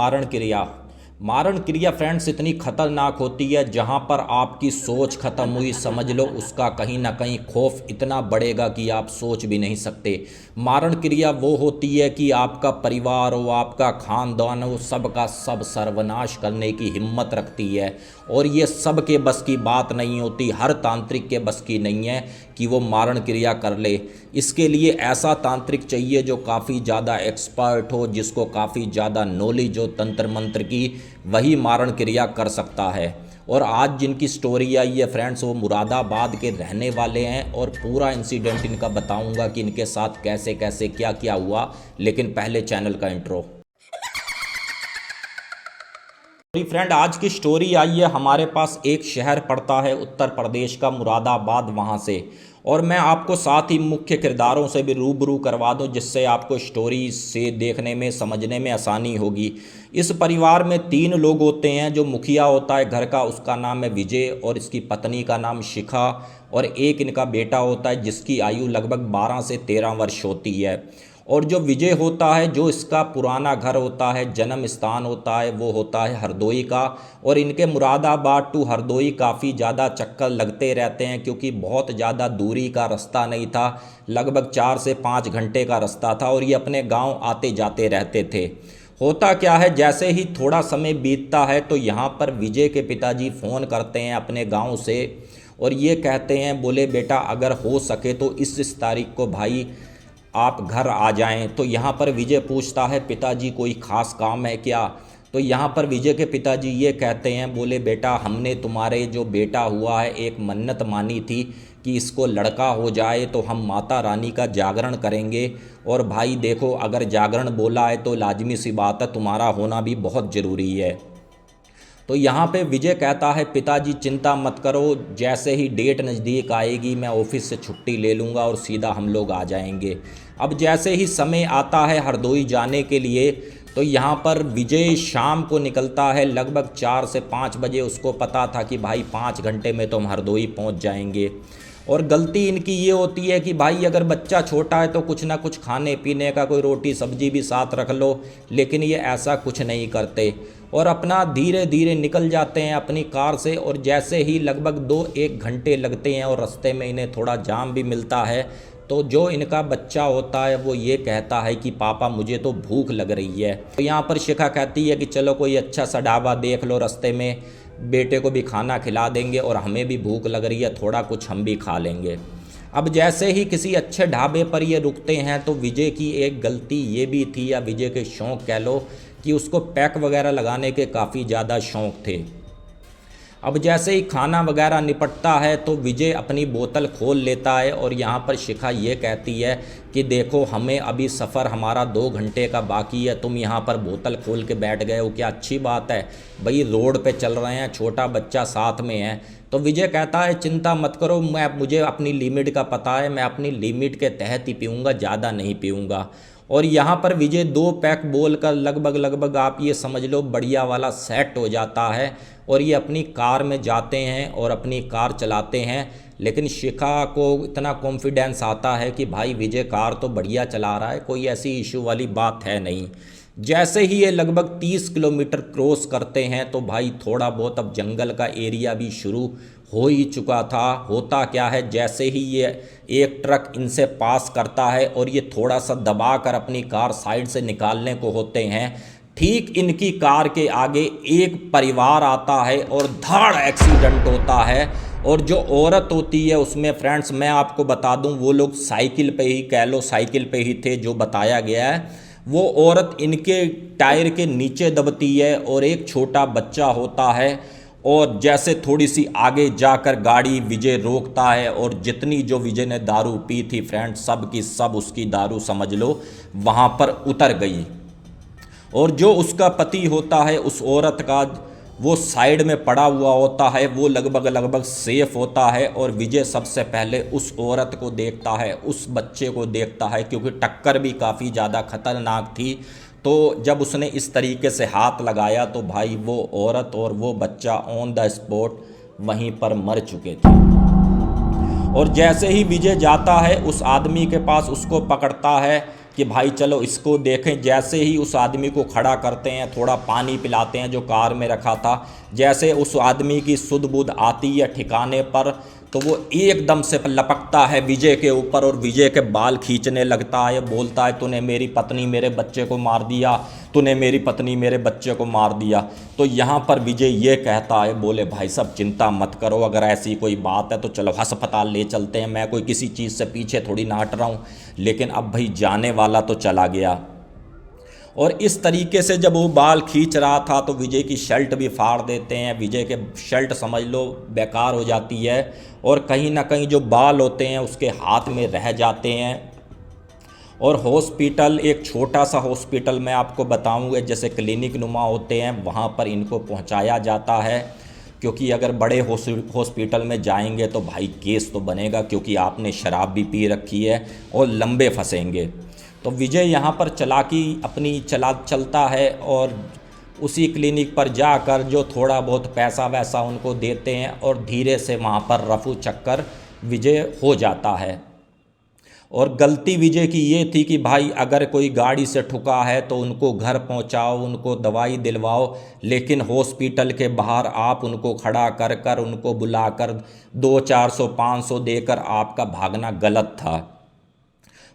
मारण क्रिया। मारण क्रिया फ्रेंड्स इतनी खतरनाक होती है, जहां पर आपकी सोच खत्म हुई समझ लो, उसका कहीं ना कहीं खौफ इतना बढ़ेगा कि आप सोच भी नहीं सकते। मारण क्रिया वो होती है कि आपका परिवार हो, आपका खानदान हो, सब का सब सर्वनाश करने की हिम्मत रखती है। और ये सब के बस की बात नहीं होती, हर तांत्रिक के बस की नहीं है कि वो मारण क्रिया कर ले। इसके लिए ऐसा तांत्रिक चाहिए जो काफ़ी ज़्यादा एक्सपर्ट हो, जिसको काफ़ी ज़्यादा नॉलेज हो तंत्र मंत्र की, वही मारण क्रिया कर सकता है। और आज जिनकी स्टोरी आई है फ्रेंड्स, वो मुरादाबाद के रहने वाले हैं और पूरा इंसिडेंट इनका बताऊंगा कि इनके साथ कैसे कैसे क्या क्या हुआ। लेकिन पहले चैनल का इंट्रो। फ्रेंड, आज की स्टोरी आई है हमारे पास, एक शहर पड़ता है उत्तर प्रदेश का मुरादाबाद, वहाँ से। और मैं आपको साथ ही मुख्य किरदारों से भी रूबरू करवा दूं, जिससे आपको स्टोरी से देखने में समझने में आसानी होगी। इस परिवार में 3 लोग होते हैं। जो मुखिया होता है घर का, उसका नाम है विजय, और इसकी पत्नी का नाम शिखा, और एक इनका बेटा होता है जिसकी आयु लगभग 12 से 13 वर्ष होती है। और जो विजय होता है, जो इसका पुराना घर होता है, जन्म स्थान होता है, वो होता है हरदोई का। और इनके मुरादाबाद टू हरदोई काफ़ी ज़्यादा चक्कर लगते रहते हैं, क्योंकि बहुत ज़्यादा दूरी का रास्ता नहीं था, लगभग 4 से 5 घंटे का रास्ता था। और ये अपने गांव आते जाते रहते थे। होता क्या है, जैसे ही थोड़ा समय बीतता है तो यहाँ पर विजय के पिताजी फ़ोन करते हैं अपने गाँव से, और ये कहते हैं, बोले बेटा अगर हो सके तो इस तारीख को भाई आप घर आ जाएं। तो यहाँ पर विजय पूछता है, पिताजी कोई ख़ास काम है क्या? तो यहाँ पर विजय के पिताजी ये कहते हैं, बोले बेटा हमने तुम्हारे जो बेटा हुआ है एक मन्नत मानी थी कि इसको लड़का हो जाए तो हम माता रानी का जागरण करेंगे। और भाई देखो, अगर जागरण बोला है तो लाजमी सी बात है तुम्हारा होना भी बहुत ज़रूरी है। तो यहाँ पे विजय कहता है, पिताजी चिंता मत करो, जैसे ही डेट नज़दीक आएगी मैं ऑफिस से छुट्टी ले लूँगा और सीधा हम लोग आ जाएंगे। अब जैसे ही समय आता है हरदोई जाने के लिए, तो यहाँ पर विजय शाम को निकलता है लगभग 4 से 5 बजे। उसको पता था कि भाई 5 घंटे में तो हम हरदोई पहुँच जाएंगे। और गलती इनकी ये होती है कि भाई अगर बच्चा छोटा है तो कुछ ना कुछ खाने पीने का, कोई रोटी सब्जी भी साथ रख लो, लेकिन ये ऐसा कुछ नहीं करते और अपना धीरे धीरे निकल जाते हैं अपनी कार से। और जैसे ही लगभग 2-1 घंटे लगते हैं और रास्ते में इन्हें थोड़ा जाम भी मिलता है, तो जो इनका बच्चा होता है वो ये कहता है कि पापा मुझे तो भूख लग रही है। तो यहाँ पर शिखा कहती है कि चलो कोई अच्छा सा ढाबा देख लो, रास्ते में बेटे को भी खाना खिला देंगे और हमें भी भूख लग रही है, थोड़ा कुछ हम भी खा लेंगे। अब जैसे ही किसी अच्छे ढाबे पर ये रुकते हैं, तो विजय की एक गलती ये भी थी, या विजय के शौक़ कह लो, कि उसको पैक वगैरह लगाने के काफ़ी ज़्यादा शौक़ थे। अब जैसे ही खाना वगैरह निपटता है तो विजय अपनी बोतल खोल लेता है, और यहाँ पर शिखा ये कहती है कि देखो हमें अभी सफ़र हमारा 2 घंटे का बाकी है, तुम यहाँ पर बोतल खोल के बैठ गए हो, क्या अच्छी बात है भाई, रोड पे चल रहे हैं, छोटा बच्चा साथ में है। तो विजय कहता है चिंता मत करो, मुझे अपनी लिमिट का पता है, मैं अपनी लिमिट के तहत ही पीऊँगा, ज़्यादा नहीं पीऊँगा। और यहाँ पर विजय 2 पैक बोलकर लगभग आप ये समझ लो बढ़िया वाला सेट हो जाता है, और ये अपनी कार में जाते हैं और अपनी कार चलाते हैं। लेकिन शिखा को इतना कॉन्फिडेंस आता है कि भाई विजय कार तो बढ़िया चला रहा है, कोई ऐसी इशू वाली बात है नहीं। जैसे ही ये लगभग 30 किलोमीटर क्रॉस करते हैं, तो भाई थोड़ा बहुत अब जंगल का एरिया भी शुरू हो ही चुका था। होता क्या है, जैसे ही ये एक ट्रक इनसे पास करता है और ये थोड़ा सा दबा कर अपनी कार साइड से निकालने को होते हैं, ठीक इनकी कार के आगे एक परिवार आता है और धड़ एक्सीडेंट होता है। और जो औरत होती है उसमें फ्रेंड्स मैं आपको बता दूं, वो लोग साइकिल पे ही कह लो, साइकिल पे ही थे जो बताया गया है। वो औरत इनके टायर के नीचे दबती है और एक छोटा बच्चा होता है। और जैसे थोड़ी सी आगे जाकर गाड़ी विजय रोकता है, और जितनी जो विजय ने दारू पी थी फ्रेंड्स, सब की सब उसकी दारू समझ लो वहाँ पर उतर गई। और जो उसका पति होता है उस औरत का, वो साइड में पड़ा हुआ होता है, वो लगभग सेफ होता है। और विजय सबसे पहले उस औरत को देखता है, उस बच्चे को देखता है, क्योंकि टक्कर भी काफ़ी ज़्यादा खतरनाक थी। तो जब उसने इस तरीके से हाथ लगाया तो भाई वो औरत और वो बच्चा ऑन द स्पॉट वहीं पर मर चुके थे। और जैसे ही विजय जाता है उस आदमी के पास, उसको पकड़ता है, कि भाई चलो इसको देखें। जैसे ही उस आदमी को खड़ा करते हैं, थोड़ा पानी पिलाते हैं जो कार में रखा था, जैसे उस आदमी की सुध बुध आती है ठिकाने पर, तो वो एकदम से लपकता है विजय के ऊपर और विजय के बाल खींचने लगता है। बोलता है तूने मेरी पत्नी मेरे बच्चे को मार दिया, तूने मेरी पत्नी मेरे बच्चे को मार दिया। तो यहाँ पर विजय ये कहता है, बोले भाई साहब चिंता मत करो, अगर ऐसी कोई बात है तो चलो अस्पताल ले चलते हैं, मैं कोई किसी चीज़ से पीछे थोड़ी ना हट रहा हूँ। लेकिन अब भाई जाने वाला तो चला गया। और इस तरीके से जब वो बाल खींच रहा था तो विजय की शर्ट भी फाड़ देते हैं। विजय के शर्ट समझ लो बेकार हो जाती है और कहीं ना कहीं जो बाल होते हैं उसके हाथ में रह जाते हैं। और हॉस्पिटल, एक छोटा सा हॉस्पिटल मैं आपको बताऊंगा, जैसे क्लिनिक नुमा होते हैं, वहाँ पर इनको पहुँचाया जाता है। क्योंकि अगर बड़े हॉस्पिटल में जाएंगे तो भाई केस तो बनेगा, क्योंकि आपने शराब भी पी रखी है और लंबे फंसेंगे। तो विजय यहाँ पर चालाकी अपनी चलता है और उसी क्लिनिक पर जाकर जो थोड़ा बहुत पैसा वैसा उनको देते हैं और धीरे से वहाँ पर रफू चक्कर विजय हो जाता है। और गलती विजय की ये थी कि भाई अगर कोई गाड़ी से ठुका है तो उनको घर पहुंचाओ, उनको दवाई दिलवाओ, लेकिन हॉस्पिटल के बाहर आप उनको खड़ा कर कर उनको बुलाकर 200-400 500 देकर आपका भागना गलत था।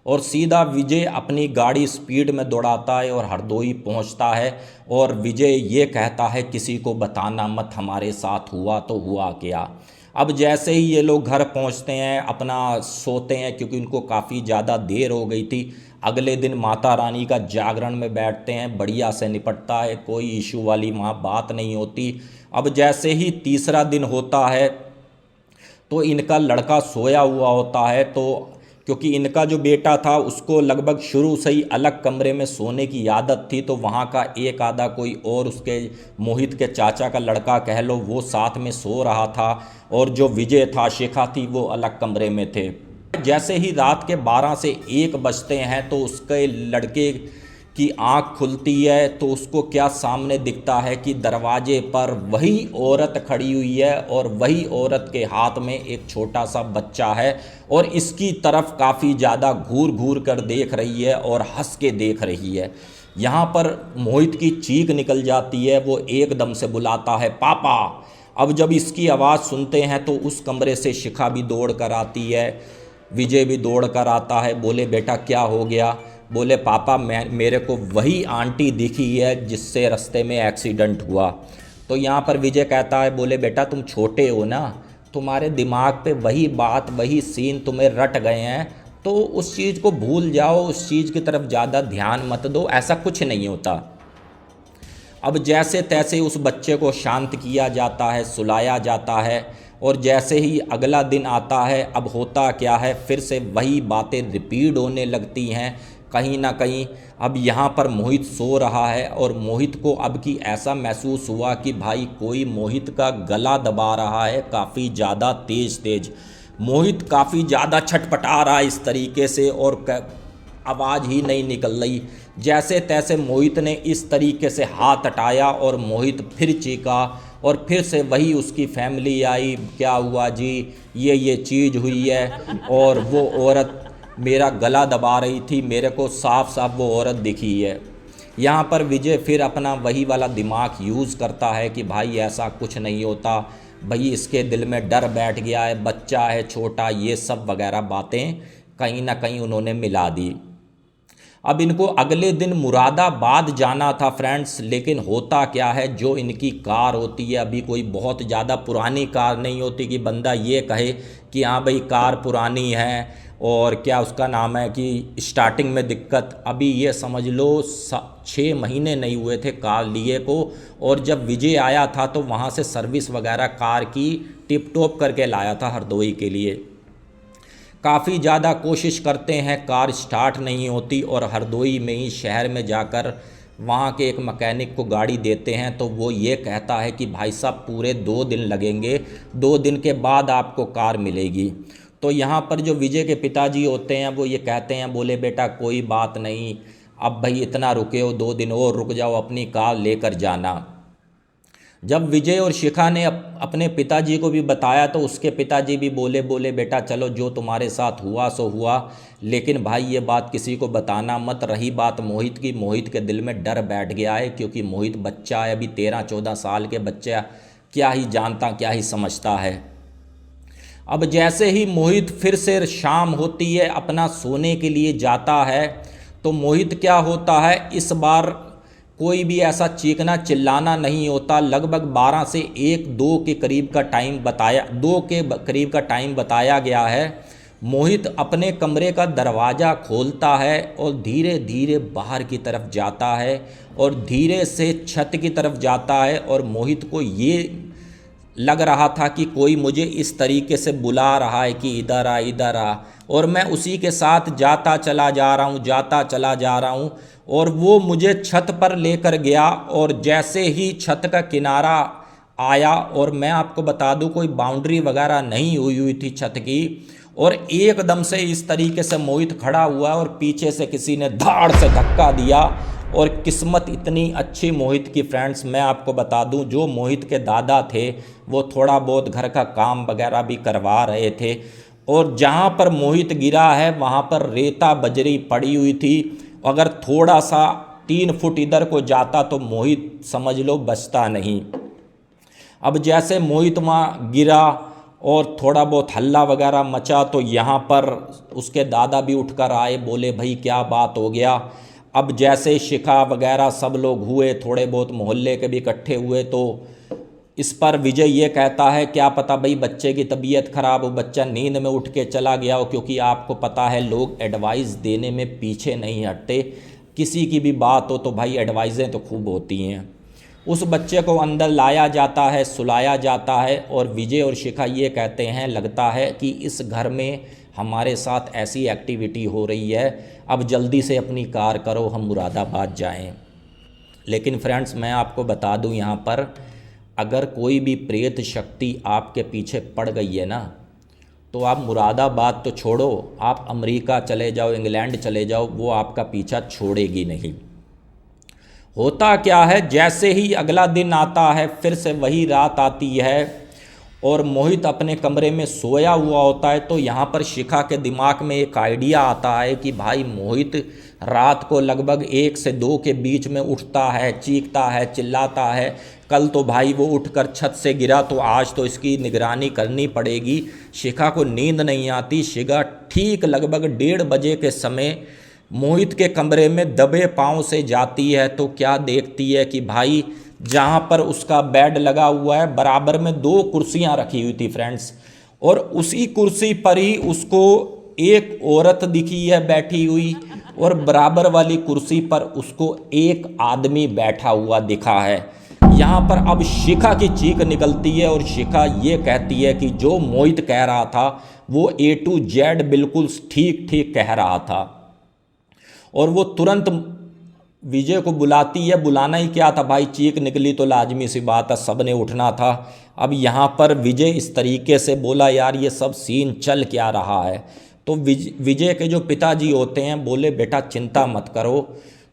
और सीधा विजय अपनी गाड़ी स्पीड में दौड़ाता है और हरदोई पहुंचता है और विजय ये कहता है किसी को बताना मत हमारे साथ हुआ तो हुआ क्या। अब जैसे ही ये लोग घर पहुंचते हैं, अपना सोते हैं, क्योंकि उनको काफ़ी ज़्यादा देर हो गई थी। अगले दिन माता रानी का जागरण में बैठते हैं, बढ़िया से निपटता है, कोई इशू वाली वहाँ बात नहीं होती। अब जैसे ही तीसरा दिन होता है तो इनका लड़का सोया हुआ होता है, तो क्योंकि इनका जो बेटा था उसको लगभग शुरू से ही अलग कमरे में सोने की आदत थी, तो वहाँ का एक आधा कोई और उसके मोहित के चाचा का लड़का कह लो, वो साथ में सो रहा था। और जो विजय था, शिखा थी, वो अलग कमरे में थे। जैसे ही रात के 12 से 1 बजते हैं तो उसके लड़के की आंख खुलती है तो उसको क्या सामने दिखता है कि दरवाजे पर वही औरत खड़ी हुई है और वही औरत के हाथ में एक छोटा सा बच्चा है और इसकी तरफ काफ़ी ज़्यादा घूर घूर कर देख रही है और हंस के देख रही है। यहाँ पर मोहित की चीख निकल जाती है, वो एकदम से बुलाता है पापा। अब जब इसकी आवाज़ सुनते हैं तो उस कमरे से शिखा भी दौड़ कर आती है, विजय भी दौड़ कर आता है। बोले बेटा क्या हो गया? बोले पापा मेरे को वही आंटी दिखी है जिससे रास्ते में एक्सीडेंट हुआ। तो यहाँ पर विजय कहता है, बोले बेटा तुम छोटे हो ना, तुम्हारे दिमाग पे वही बात वही सीन तुम्हें रट गए हैं, तो उस चीज़ को भूल जाओ, उस चीज़ की तरफ ज़्यादा ध्यान मत दो, ऐसा कुछ नहीं होता। अब जैसे तैसे उस बच्चे को शांत किया जाता है, सुलाया जाता है। और जैसे ही अगला दिन आता है, अब होता क्या है, फिर से वही बातें रिपीट होने लगती हैं कहीं ना कहीं। अब यहाँ पर मोहित सो रहा है और मोहित को अब की ऐसा महसूस हुआ कि भाई कोई मोहित का गला दबा रहा है, काफ़ी ज़्यादा तेज। मोहित काफ़ी ज़्यादा छटपटा रहा है इस तरीके से और आवाज़ ही नहीं निकल रही। जैसे तैसे मोहित ने इस तरीके से हाथ हटाया और मोहित फिर चीखा और फिर से वही उसकी फैमिली आई, क्या हुआ जी, ये चीज़ हुई है और वो औरत मेरा गला दबा रही थी, मेरे को साफ साफ वो औरत दिखी है। यहाँ पर विजय फिर अपना वही वाला दिमाग यूज़ करता है कि भाई ऐसा कुछ नहीं होता, भाई इसके दिल में डर बैठ गया है, बच्चा है छोटा, ये सब वगैरह बातें कहीं ना कहीं उन्होंने मिला दी। अब इनको अगले दिन मुरादाबाद जाना था फ्रेंड्स, लेकिन होता क्या है, जो इनकी कार होती है अभी कोई बहुत ज़्यादा पुरानी कार नहीं होती कि बंदा ये कहे कि हाँ भाई कार पुरानी है और क्या उसका नाम है कि स्टार्टिंग में दिक्कत। अभी ये समझ लो 6 महीने नहीं हुए थे कार लिए को, और जब विजय आया था तो वहाँ से सर्विस वगैरह कार की टिप टॉप करके लाया था हरदोई के लिए। काफ़ी ज़्यादा कोशिश करते हैं, कार स्टार्ट नहीं होती और हरदोई में ही शहर में जाकर वहाँ के एक मैकेनिक को गाड़ी देते हैं तो वो ये कहता है कि भाई साहब पूरे 2 दिन लगेंगे, 2 दिन के बाद आपको कार मिलेगी। तो यहाँ पर जो विजय के पिताजी होते हैं वो ये कहते हैं, बोले बेटा कोई बात नहीं, अब भाई इतना रुके हो, 2 दिन और रुक जाओ, अपनी कार लेकर जाना। जब विजय और शिखा ने अपने पिताजी को भी बताया तो उसके पिताजी भी बोले बेटा चलो जो तुम्हारे साथ हुआ सो हुआ, लेकिन भाई ये बात किसी को बताना मत। रही बात मोहित की, मोहित के दिल में डर बैठ गया है, क्योंकि मोहित बच्चा है, अभी 13-14 साल के बच्चा, क्या ही जानता क्या ही समझता है। अब जैसे ही मोहित फिर से शाम होती है अपना सोने के लिए जाता है, तो मोहित क्या होता है, इस बार कोई भी ऐसा चीखना चिल्लाना नहीं होता। लगभग 12 से 1-2 के करीब का टाइम बताया, 2 के करीब का टाइम बताया गया है। मोहित अपने कमरे का दरवाज़ा खोलता है और धीरे धीरे बाहर की तरफ जाता है और धीरे से छत की तरफ जाता है। और मोहित को ये लग रहा था कि कोई मुझे इस तरीके से बुला रहा है कि इधर आ इधर आ, और मैं उसी के साथ जाता चला जा रहा हूँ और वो मुझे छत पर लेकर गया। और जैसे ही छत का किनारा आया, और मैं आपको बता दूं कोई बाउंड्री वगैरह नहीं हुई थी छत की, और एकदम से इस तरीके से मोहित खड़ा हुआ और पीछे से किसी ने धाड़ से धक्का दिया। और किस्मत इतनी अच्छी मोहित की फ्रेंड्स, मैं आपको बता दूं जो मोहित के दादा थे वो थोड़ा बहुत घर का काम वगैरह भी करवा रहे थे, और जहां पर मोहित गिरा है वहां पर रेता बजरी पड़ी हुई थी। अगर थोड़ा सा 3 फुट इधर को जाता तो मोहित समझ लो बचता नहीं। अब जैसे मोहित वहाँ गिरा और थोड़ा बहुत हल्ला वगैरह मचा, तो यहाँ पर उसके दादा भी उठकर आए, बोले भाई क्या बात हो गया। अब जैसे शिखा वगैरह सब लोग हुए, थोड़े बहुत मोहल्ले के भी इकट्ठे हुए, तो इस पर विजय ये कहता है क्या पता भाई बच्चे की तबीयत ख़राब हो, बच्चा नींद में उठ के चला गया हो, क्योंकि आपको पता है लोग एडवाइस देने में पीछे नहीं हटते। किसी की भी बात हो तो भाई एडवाइज़ें तो खूब होती हैं। उस बच्चे को अंदर लाया जाता है, सुलाया जाता है, और विजय और शिखा ये कहते हैं लगता है कि इस घर में हमारे साथ ऐसी एक्टिविटी हो रही है, अब जल्दी से अपनी कार करो हम मुरादाबाद जाएं। लेकिन फ्रेंड्स मैं आपको बता दूं यहाँ पर, अगर कोई भी प्रेत शक्ति आपके पीछे पड़ गई है ना, तो आप मुरादाबाद तो छोड़ो, आप अमेरिका चले जाओ, इंग्लैंड चले जाओ, वो आपका पीछा छोड़ेगी नहीं। होता क्या है, जैसे ही अगला दिन आता है फिर से वही रात आती है और मोहित अपने कमरे में सोया हुआ होता है, तो यहाँ पर शिखा के दिमाग में एक आइडिया आता है कि भाई मोहित रात को लगभग 1 से 2 के बीच में उठता है, चीखता है, चिल्लाता है। कल तो भाई वो उठकर छत से गिरा, तो आज तो इसकी निगरानी करनी पड़ेगी। शिखा को नींद नहीं आती। शिखा ठीक लगभग 1:30 बजे के समय मोहित के कमरे में दबे पांव से जाती है, तो क्या देखती है कि भाई जहाँ पर उसका बेड लगा हुआ है बराबर में 2 कुर्सियाँ रखी हुई थी फ्रेंड्स, और उसी कुर्सी पर ही उसको एक औरत दिखी है बैठी हुई, और बराबर वाली कुर्सी पर उसको एक आदमी बैठा हुआ दिखा है। यहाँ पर अब शिखा की चीख निकलती है और शिखा ये कहती है कि जो मोहित कह रहा था वो A to Z बिल्कुल ठीक ठीक कह रहा था, और वो तुरंत विजय को बुलाती है। बुलाना ही क्या था भाई, चीख निकली तो लाजमी सी बात है, सब ने उठना था। अब यहाँ पर विजय इस तरीके से बोला, यार ये सब सीन चल क्या रहा है। तो विजय के जो पिताजी होते हैं बोले बेटा चिंता मत करो,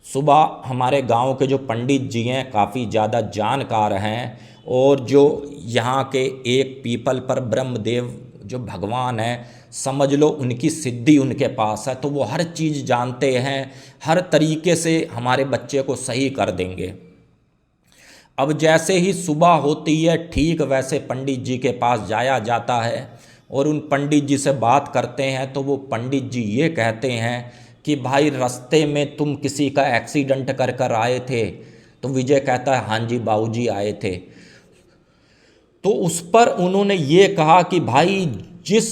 सुबह हमारे गांव के जो पंडित जी हैं काफ़ी ज़्यादा जानकार हैं, और जो यहाँ के एक पीपल पर ब्रह्मदेव जो भगवान हैं, समझ लो उनकी सिद्धि उनके पास है, तो वो हर चीज़ जानते हैं, हर तरीके से हमारे बच्चे को सही कर देंगे। अब जैसे ही सुबह होती है ठीक वैसे पंडित जी के पास जाया जाता है और उन पंडित जी से बात करते हैं, तो वो पंडित जी ये कहते हैं कि भाई रास्ते में तुम किसी का एक्सीडेंट कर कर आए थे। तो विजय कहता है हाँ जी बाबूजी आए थे। तो उस पर उन्होंने ये कहा कि भाई जिस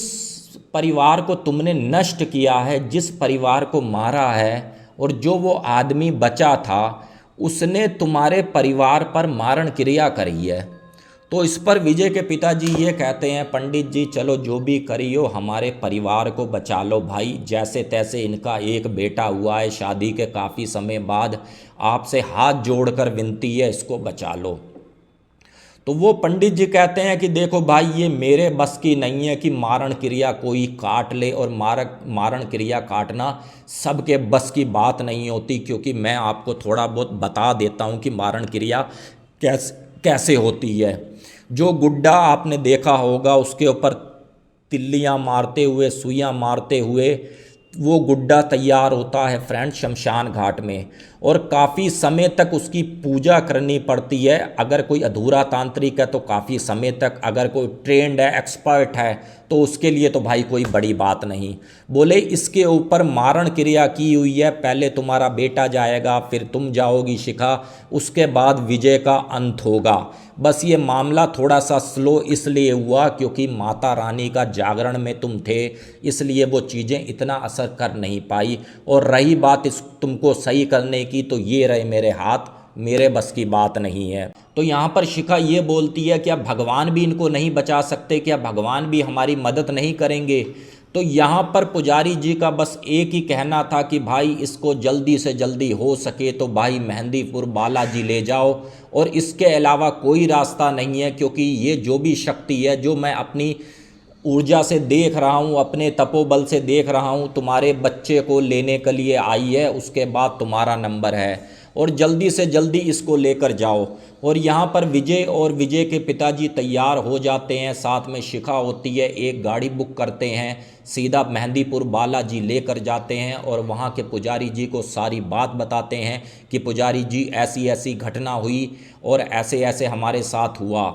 परिवार को तुमने नष्ट किया है, जिस परिवार को मारा है, और जो वो आदमी बचा था उसने तुम्हारे परिवार पर मारण क्रिया करी है। तो इस पर विजय के पिताजी ये कहते हैं पंडित जी चलो जो भी करियो हमारे परिवार को बचा लो भाई, जैसे तैसे इनका एक बेटा हुआ है शादी के काफ़ी समय बाद, आपसे हाथ जोड़कर विनती है इसको बचा लो। तो वो पंडित जी कहते हैं कि देखो भाई ये मेरे बस की नहीं है कि मारण क्रिया कोई काट ले, और मारण क्रिया काटना सबके बस की बात नहीं होती, क्योंकि मैं आपको थोड़ा बहुत बता देता हूँ कि मारण क्रिया कैसे होती है। जो गुड्डा आपने देखा होगा उसके ऊपर तिल्लियां मारते हुए, सुइयां मारते हुए वो गुड्डा तैयार होता है फ्रेंड शमशान घाट में, और काफ़ी समय तक उसकी पूजा करनी पड़ती है। अगर कोई अधूरा तांत्रिक है तो काफ़ी समय तक, अगर कोई ट्रेंड है, एक्सपर्ट है, तो उसके लिए तो भाई कोई बड़ी बात नहीं। बोले इसके ऊपर मारण क्रिया की हुई है, पहले तुम्हारा बेटा जाएगा, फिर तुम जाओगी शिखा, उसके बाद विजय का अंत होगा। बस ये मामला थोड़ा सा स्लो इसलिए हुआ क्योंकि माता रानी का जागरण में तुम थे, इसलिए वो चीज़ें इतना असर कर नहीं पाई। और रही बात इस तुमको सही करने की, तो ये रहे मेरे हाथ, मेरे बस की बात नहीं है। तो यहाँ पर शिखा ये बोलती है क्या भगवान भी इनको नहीं बचा सकते, क्या भगवान भी हमारी मदद नहीं करेंगे। तो यहाँ पर पुजारी जी का बस एक ही कहना था कि भाई इसको जल्दी से जल्दी हो सके तो भाई मेहंदीपुर बालाजी ले जाओ, और इसके अलावा कोई रास्ता नहीं है, क्योंकि ये जो भी शक्ति है जो मैं अपनी ऊर्जा से देख रहा हूँ, अपने तपोबल से देख रहा हूँ, तुम्हारे बच्चे को लेने के लिए आई है, उसके बाद तुम्हारा नंबर है, और जल्दी से जल्दी इसको लेकर जाओ। और यहाँ पर विजय और विजय के पिताजी तैयार हो जाते हैं, साथ में शिखा होती है, एक गाड़ी बुक करते हैं, सीधा मेहंदीपुर बालाजी लेकर जाते हैं, और वहाँ के पुजारी जी को सारी बात बताते हैं कि पुजारी जी ऐसी ऐसी घटना हुई और ऐसे ऐसे हमारे साथ हुआ।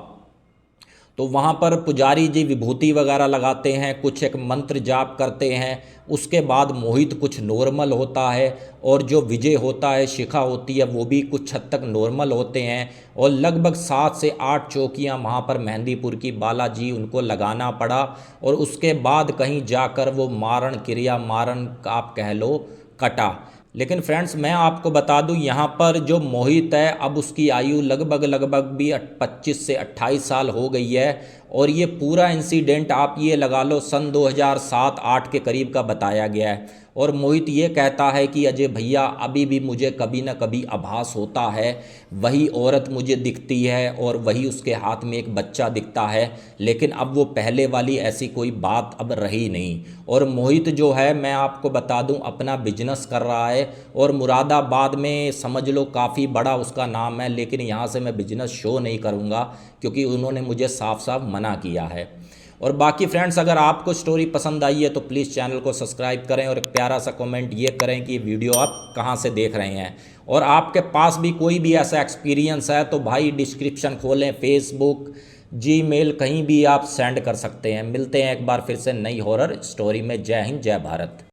तो वहाँ पर पुजारी जी विभूति वगैरह लगाते हैं, कुछ एक मंत्र जाप करते हैं, उसके बाद मोहित कुछ नॉर्मल होता है, और जो विजय होता है, शिखा होती है, वो भी कुछ हद तक नॉर्मल होते हैं। और लगभग 7 से 8 चौकियाँ वहाँ पर मेहंदीपुर की बालाजी उनको लगाना पड़ा, और उसके बाद कहीं जाकर वो मारण क्रिया, मारण आप कह लो, कटा। लेकिन फ्रेंड्स मैं आपको बता दूं, यहाँ पर जो मोहित है अब उसकी आयु लगभग भी 25 से 28 साल हो गई है, और ये पूरा इंसिडेंट आप ये लगा लो सन 2007-8 के करीब का बताया गया है। और मोहित ये कहता है कि अजय भैया अभी भी मुझे कभी ना कभी आभास होता है, वही औरत मुझे दिखती है और वही उसके हाथ में एक बच्चा दिखता है, लेकिन अब वो पहले वाली ऐसी कोई बात अब रही नहीं। और मोहित जो है मैं आपको बता दूं अपना बिजनेस कर रहा है, और मुरादाबाद में समझ लो काफ़ी बड़ा उसका नाम है, लेकिन यहाँ से मैं बिजनेस शो नहीं करूँगा क्योंकि उन्होंने मुझे साफ साफ मना किया है। और बाकी फ्रेंड्स अगर आपको स्टोरी पसंद आई है तो प्लीज़ चैनल को सब्सक्राइब करें, और एक प्यारा सा कमेंट ये करें कि वीडियो आप कहाँ से देख रहे हैं, और आपके पास भी कोई भी ऐसा एक्सपीरियंस है तो भाई डिस्क्रिप्शन खोलें, फेसबुक, जीमेल, कहीं भी आप सेंड कर सकते हैं। मिलते हैं एक बार फिर से नई हॉरर स्टोरी में। जय हिंद, जय भारत।